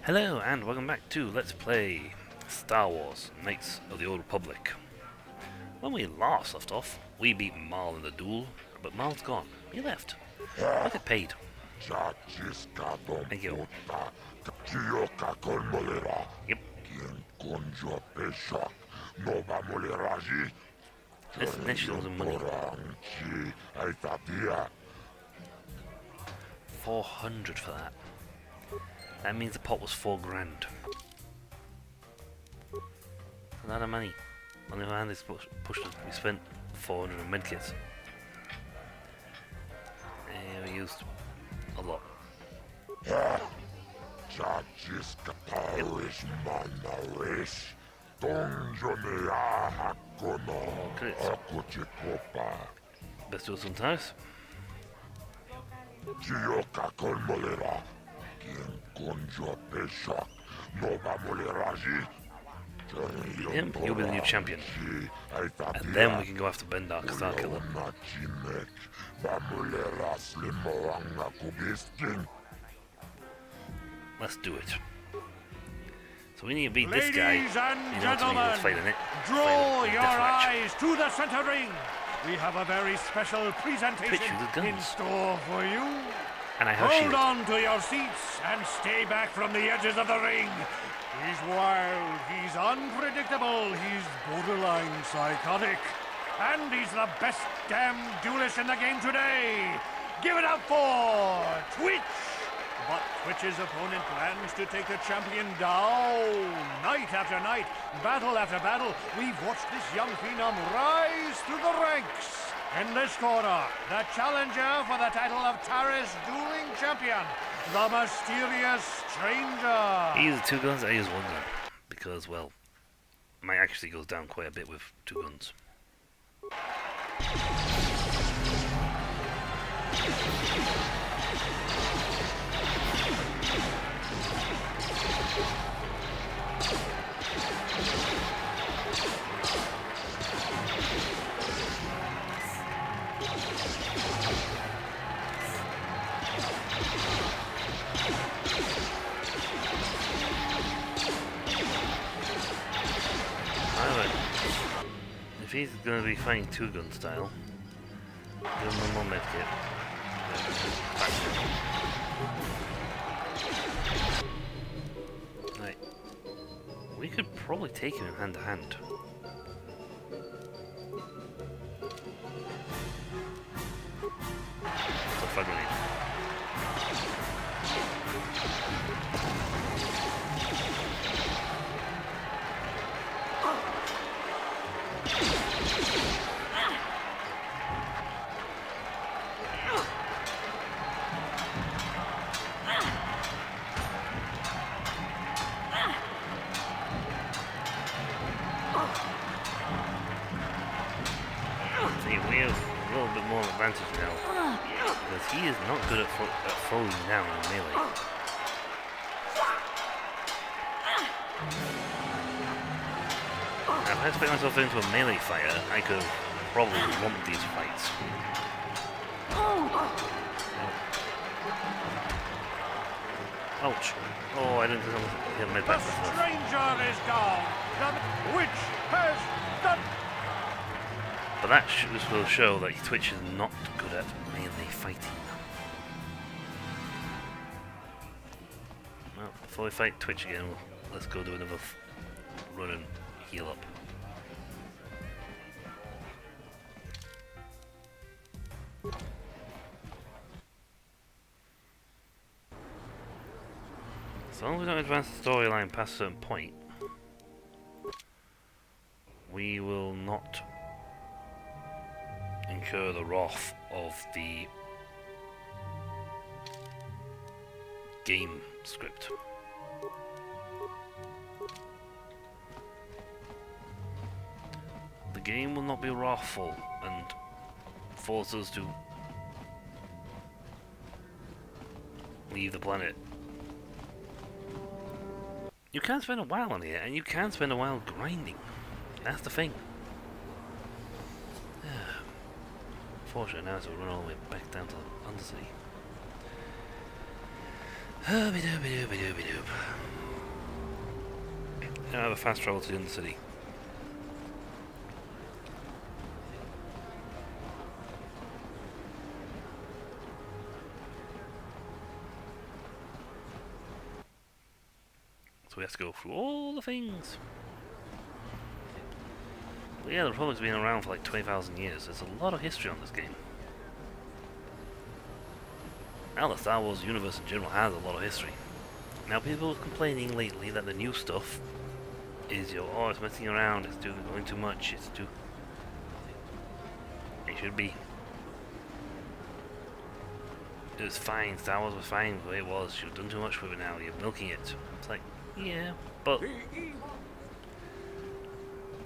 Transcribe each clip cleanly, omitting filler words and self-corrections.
Hello and welcome back to Let's Play Star Wars Knights of the Old Republic. When we last left off, we beat Marl in the duel, but Marl's gone. He left. I get paid. Thank you. Yep. This initial was money. 400 for that. That means the pot was $4 grand. A lot of money. On the other hand, we spent 400 on medkits. And we used a lot. Yep. Let's do it sometimes. Yep, you'll be the new champion. And then we can go after Bendar and start killing him. Let's do it. So we need to beat this guy. Ladies and gentlemen, draw your eyes to the center ring. We have a very special presentation in store for you. And I have Hold on to your seats and stay back from the edges of the ring. He's wild, he's unpredictable, he's borderline psychotic. And he's the best damn duelist in the game today. Give it up for Twitch. But Twitch's opponent plans to take the champion down. Night after night, battle after battle, we've watched this young phenom rise through the ranks. In this corner, the challenger for the title of Taris Dueling Champion, the mysterious stranger. He uses 2 guns, I use 1 gun. Because, well, my accuracy goes down quite a bit with 2 guns. If he's going to be fighting 2-gun style, give him one more medkit. Right. We could probably take him hand to hand. It's a fun grenade. We have a little bit more advantage now, because he is not good at throwing down in melee. Now, if I split myself into a melee fighter, I could probably won these fights. Ouch. Oh, I didn't hit my back. The stranger is down. The witch has done. But that will show that Twitch is not good at melee fighting. Well, before we fight Twitch again, let's go do another run and heal up. As long as we don't advance the storyline past a certain point, we will not incur the wrath of the game script. The game will not be wrathful and force us to leave the planet. You can spend a while on here, and you can spend a while grinding. That's the thing. Unfortunately, now it's run all the way back down to the undersea. Hooby-dooby-dooby-dooby-doob. Now I have a fast travel to the Undercity. So we have to go through all the things. But yeah, the Republic's been around for like 20,000 years. There's a lot of history on this game. Now the Star Wars universe in general has a lot of history. Now people are complaining lately that the new stuff is oh, it's messing around, it's going too much, it's too... It should be. It was fine, Star Wars was fine the way it was, you've done too much with it now, you're milking it. It's like, yeah, but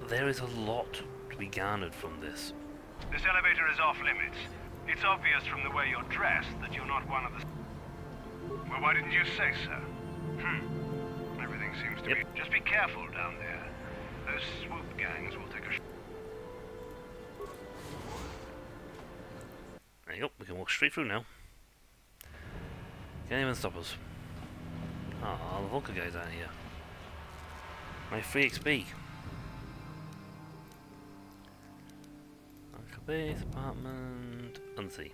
there is a lot to be garnered from this. This elevator is off limits. It's obvious from the way you're dressed that you're not one of the... Well, why didn't you say so? Everything seems to be... Just be careful down there. Those swoop gangs will take a... There you go, we can walk straight through now. Can't even stop us. Ah, the Volker guys out here. My free XP. Uncle base, apartment, unsee.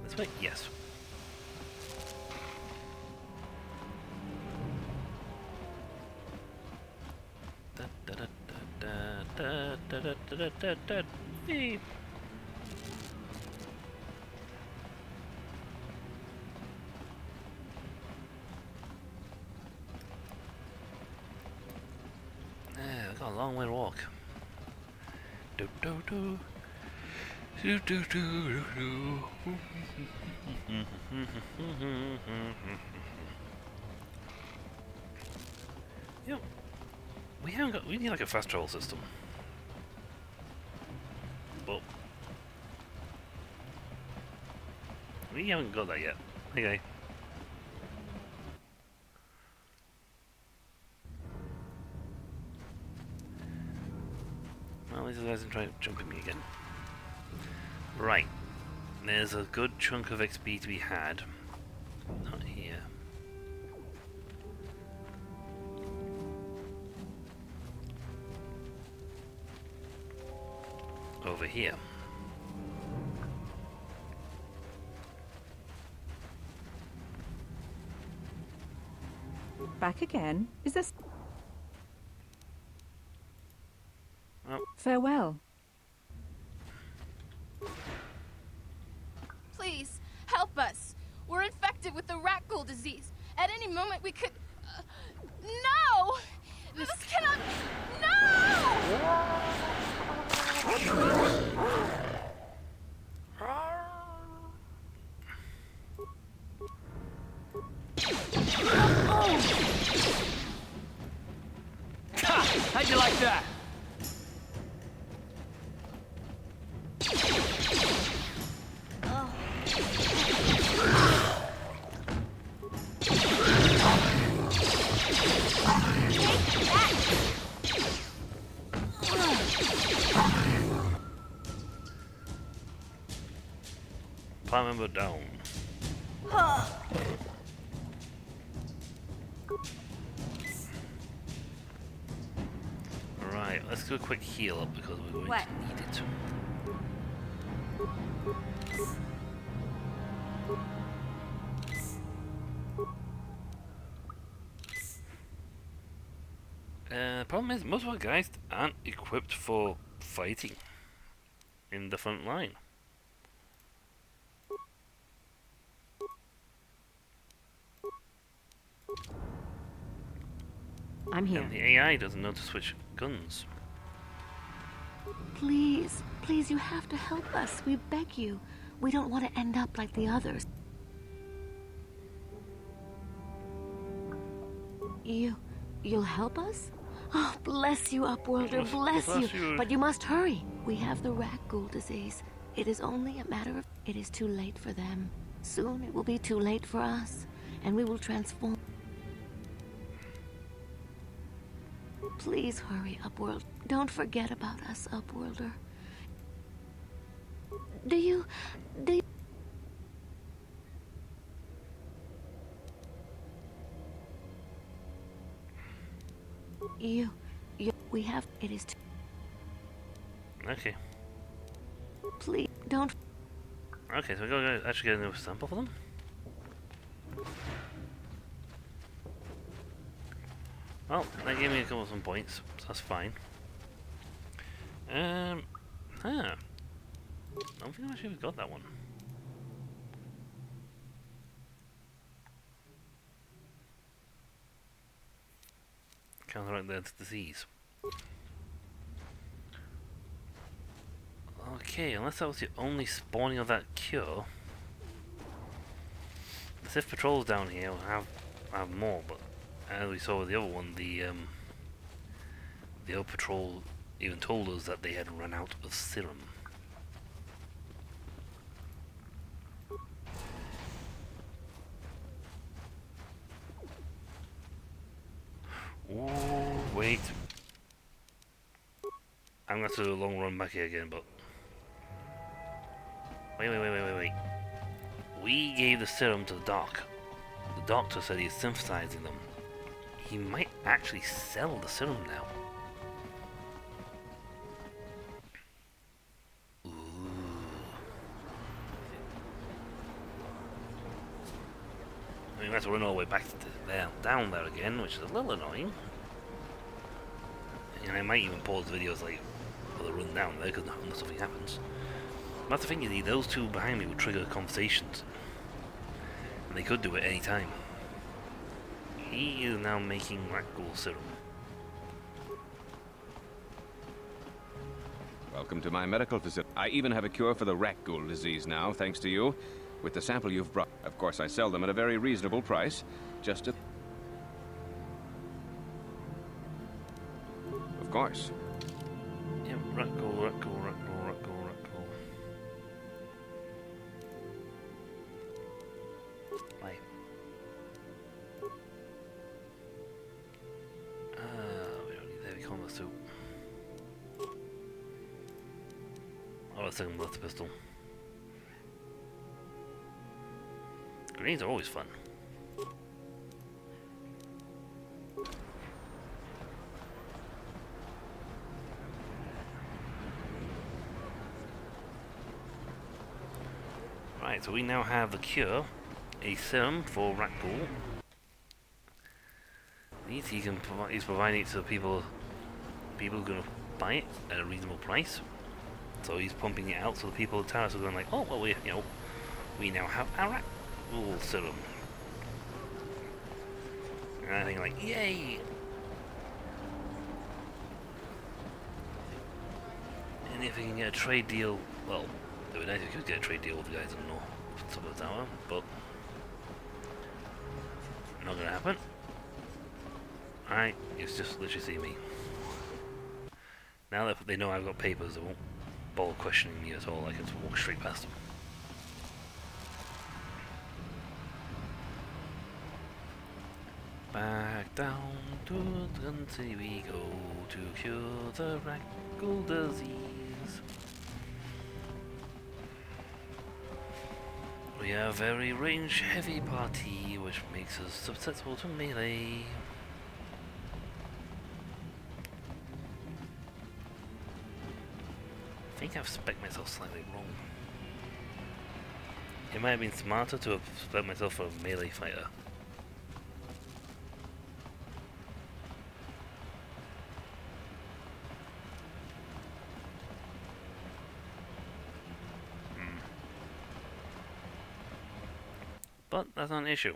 This way? Yes. Da da da da da da da da da da. We've got a long way to walk. Do do do. Do do do do do. Yep. We need like a fast travel system. But we haven't got that yet. Okay. Well, these guys are trying to jump at me again. Right. There's a good chunk of XP to be had. Not here. Over here. Back again? Is this... Oh. Farewell. Please, help us. We're infected with the rat ghoul disease. At any moment we could... no! This cannot... No! How'd you like that? Part member down. Right, let's do a quick heal up because we're going to need it. Problem is, most of our guys aren't equipped for fighting in the front line. I'm here. And the AI doesn't know to switch guns. Please, please, you have to help us. We beg you. We don't want to end up like the others. You'll help us? Oh, bless you, Upworlder, bless you. But you must hurry. We have the rat ghoul disease. It is only a matter of... It is too late for them. Soon it will be too late for us, and we will transform. Please hurry, Upworld. Don't forget about us, Upworlder. Do you... We have. It is. Okay. Please don't. Okay, so we're going to actually get a new sample for them. Well, that gave me a couple of some points, so that's fine. I don't think I actually got that one. Counteract the disease. Okay, unless that was the only spawning of that cure. The Sith patrols down here will have more, but as we saw with the other one, the other patrol even told us that they had run out of serum. Ooh, wait. I'm gonna have to do a long run back here again, but wait. We gave the serum to the doc. The doctor said he's synthesizing them. He might actually sell the serum now. Ooh. I mean, we have to run all the way back to down there again, which is a little annoying. And I might even pause videos like for the run down there, because unless something happens. But the thing is, those two behind me would trigger conversations. And they could do it any time. He is now making Rakghoul serum. Welcome to my medical facility. I even have a cure for the Rakghoul disease now, thanks to you. With the sample you've brought. Of course, I sell them at a very reasonable price. Just a... Of course. Yep, Rakghoul. Right. We don't need the heavy combat suit. Oh, let's take him with the pistol. Grenades are always fun. Right, so we now have the cure, a serum for Rakghoul. He's providing it to people who are going to buy it at a reasonable price. So he's pumping it out, so the people at Taris are going like, oh well, we now have our Rakghoul serum. And I think like, yay! And if we can get a trade deal, well, it would be nice if we could get a trade deal with the guys on the top of the tower, but not gonna happen. Alright, it's just literally see me. Now that they know I've got papers, they won't bother questioning me at all. I can just walk straight past them. Back down to the country we go to cure the Rakghoul disease. We are a very range heavy party, which makes us susceptible to melee. I think I've spec'd myself slightly wrong. It might have been smarter to have spec'd myself for a melee fighter. But that's not an issue.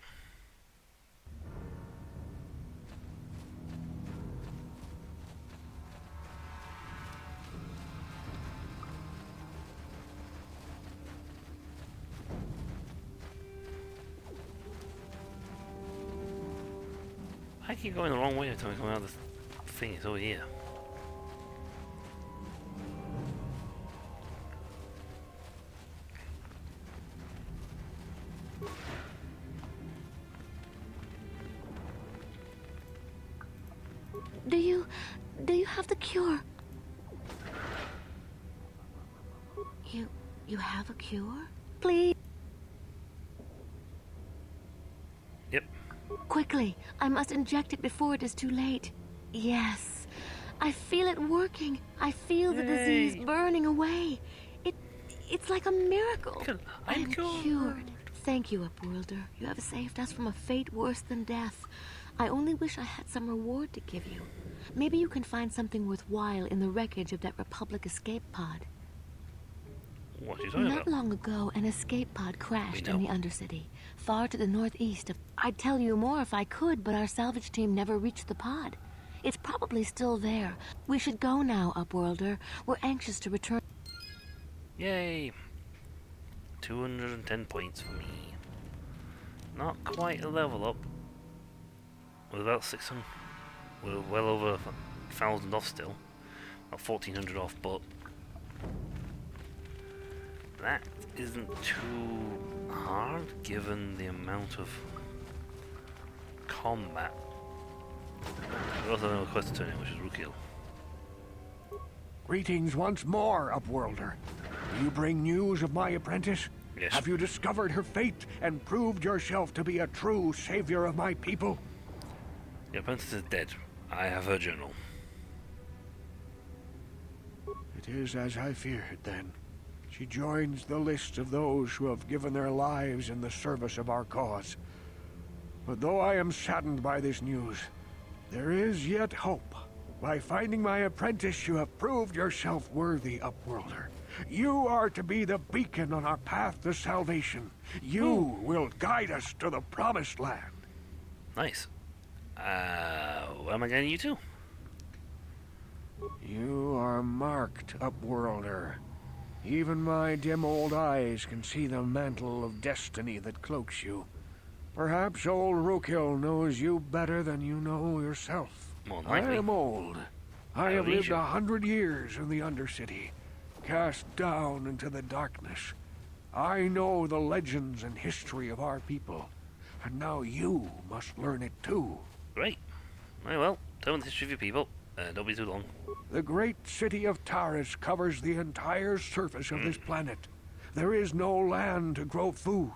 I keep going the wrong way every time I come out of this thing. It's over here. Do you have the cure? You have a cure? Please. Yep. Quickly, I must inject it before it is too late. Yes. I feel it working. I feel the disease burning away. It's like a miracle. I'm cured. Thank you, Upworlder. You have saved us from a fate worse than death. I only wish I had some reward to give you. Maybe you can find something worthwhile in the wreckage of that Republic escape pod. What are you talking Not about? long ago, an escape pod crashed in the Undercity, far to the northeast of... I'd tell you more if I could, but our salvage team never reached the pod. It's probably still there. We should go now, Upworlder. We're anxious to return... Yay! 210 points for me. Not quite a level up. We're about 600. We're well over 1,000 off still. Not 1,400 off, but that isn't too hard given the amount of combat. We also have a quest to turn in, which is Rukiel. Greetings once more, Upworlder. Do you bring news of my apprentice? Yes. Have you discovered her fate and proved yourself to be a true savior of my people? The apprentice is dead. I have her journal. It is as I feared, then. She joins the list of those who have given their lives in the service of our cause. But though I am saddened by this news, there is yet hope. By finding my apprentice, you have proved yourself worthy, Upworlder. You are to be the beacon on our path to salvation. You will guide us to the promised land. Nice. Where am I getting you to? You are marked, Upworlder. Even my dim old eyes can see the mantle of destiny that cloaks you. Perhaps old Rukiel knows you better than you know yourself. More than I likely. am old. I have lived 100 years in the Undercity, cast down into the darkness. I know the legends and history of our people, and now you must learn it too. Great. Very well. Tell me the history of your people. Don't be too long. The great city of Taris covers the entire surface of this planet. There is no land to grow food.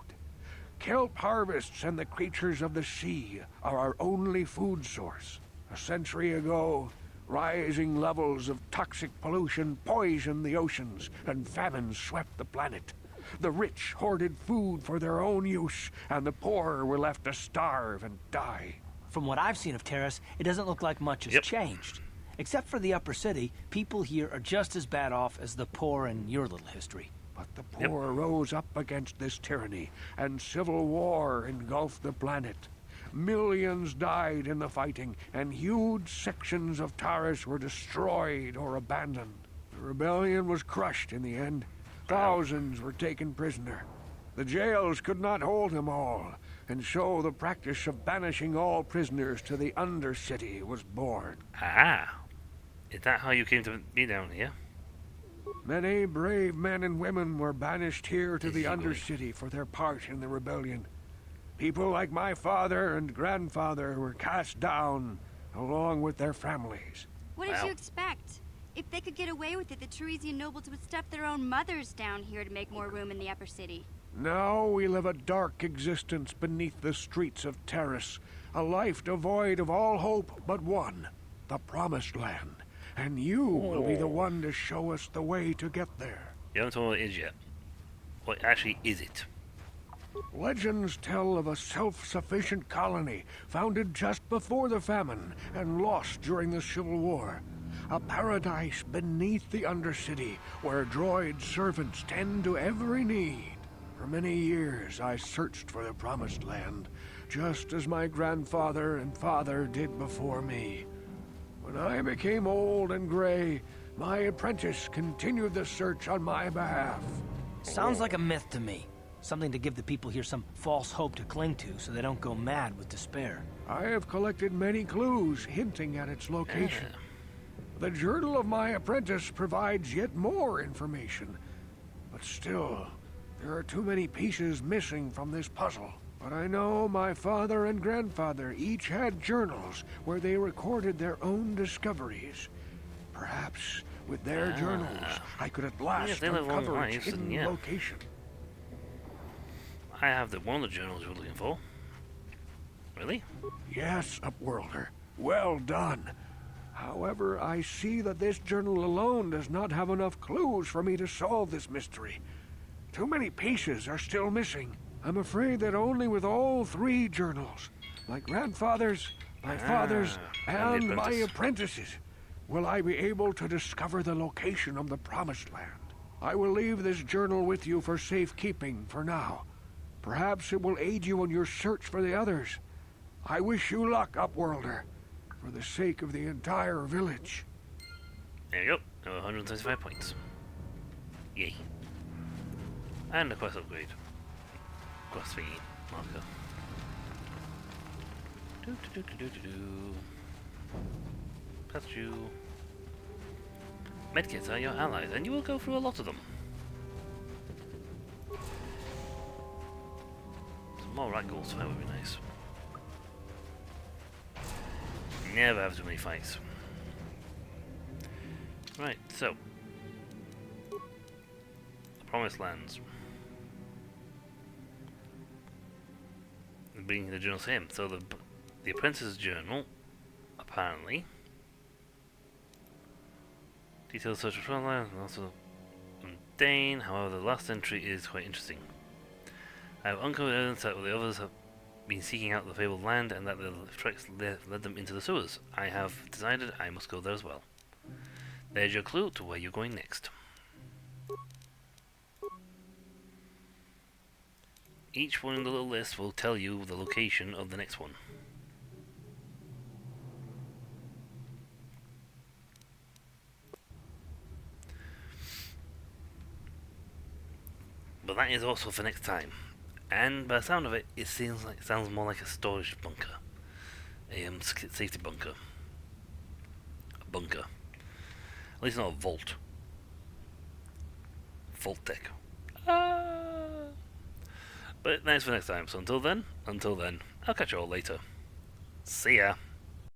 Kelp harvests and the creatures of the sea are our only food source. A century ago, rising levels of toxic pollution poisoned the oceans, and famine swept the planet. The rich hoarded food for their own use, and the poor were left to starve and die. From what I've seen of Terrace, it doesn't look like much has changed. Except for the upper city, people here are just as bad off as the poor in your little history. But the poor rose up against this tyranny, and civil war engulfed the planet. Millions died in the fighting, and huge sections of Taris were destroyed or abandoned. The rebellion was crushed in the end. Thousands were taken prisoner. The jails could not hold them all, and so the practice of banishing all prisoners to the Undercity was born. Ah. Is that how you came to be down here? Many brave men and women were banished here to the Undercity for their part in the rebellion. People like my father and grandfather were cast down, along with their families. What did you expect? If they could get away with it, the Teresian nobles would stuff their own mothers down here to make more room in the upper city. Now we live a dark existence beneath the streets of Taris, a life devoid of all hope but one, the Promised Land. And you will be the one to show us the way to get there. You haven't told me what it is yet. What actually is it? Legends tell of a self-sufficient colony founded just before the famine and lost during the Civil War. A paradise beneath the Undercity where droid servants tend to every need. For many years I searched for the Promised Land, just as my grandfather and father did before me. When I became old and gray, my apprentice continued the search on my behalf. Sounds like a myth to me. Something to give the people here some false hope to cling to so they don't go mad with despair. I have collected many clues hinting at its location. The journal of my apprentice provides yet more information. But still, there are too many pieces missing from this puzzle. But I know my father and grandfather each had journals where they recorded their own discoveries. Perhaps with their journals, I could at last uncover its hidden location. I have one of the journals you're looking for. Really? Yes, Upworlder. Well done. However, I see that this journal alone does not have enough clues for me to solve this mystery. Too many pieces are still missing. I'm afraid that only with all 3 journals, my grandfather's, my father's, and my apprentices, will I be able to discover the location of the Promised Land. I will leave this journal with you for safekeeping for now. Perhaps it will aid you in your search for the others. I wish you luck, Upworlder, for the sake of the entire village. There you go. 135 points. Yay. And a quest upgrade. Quest thingy marker. Past you. Medkits are your allies, and you will go through a lot of them. Some more rat ghouls, that would be nice. Never have too many fights. Right, so. The Promised Lands. Bringing the journal to him. So the apprentice's journal, apparently. Detailed search for land and also mundane. However, the last entry is quite interesting. I have uncovered evidence that the others have been seeking out the fabled land and that the treks led them into the sewers. I have decided I must go there as well. There's your clue to where you're going next. Each one in the little list will tell you the location of the next one. But that is also for next time. And by the sound of it, it sounds more like a storage bunker. A safety bunker. A bunker. At least not a vault. Vault tech. But that's for next time. So until then, I'll catch you all later. See ya.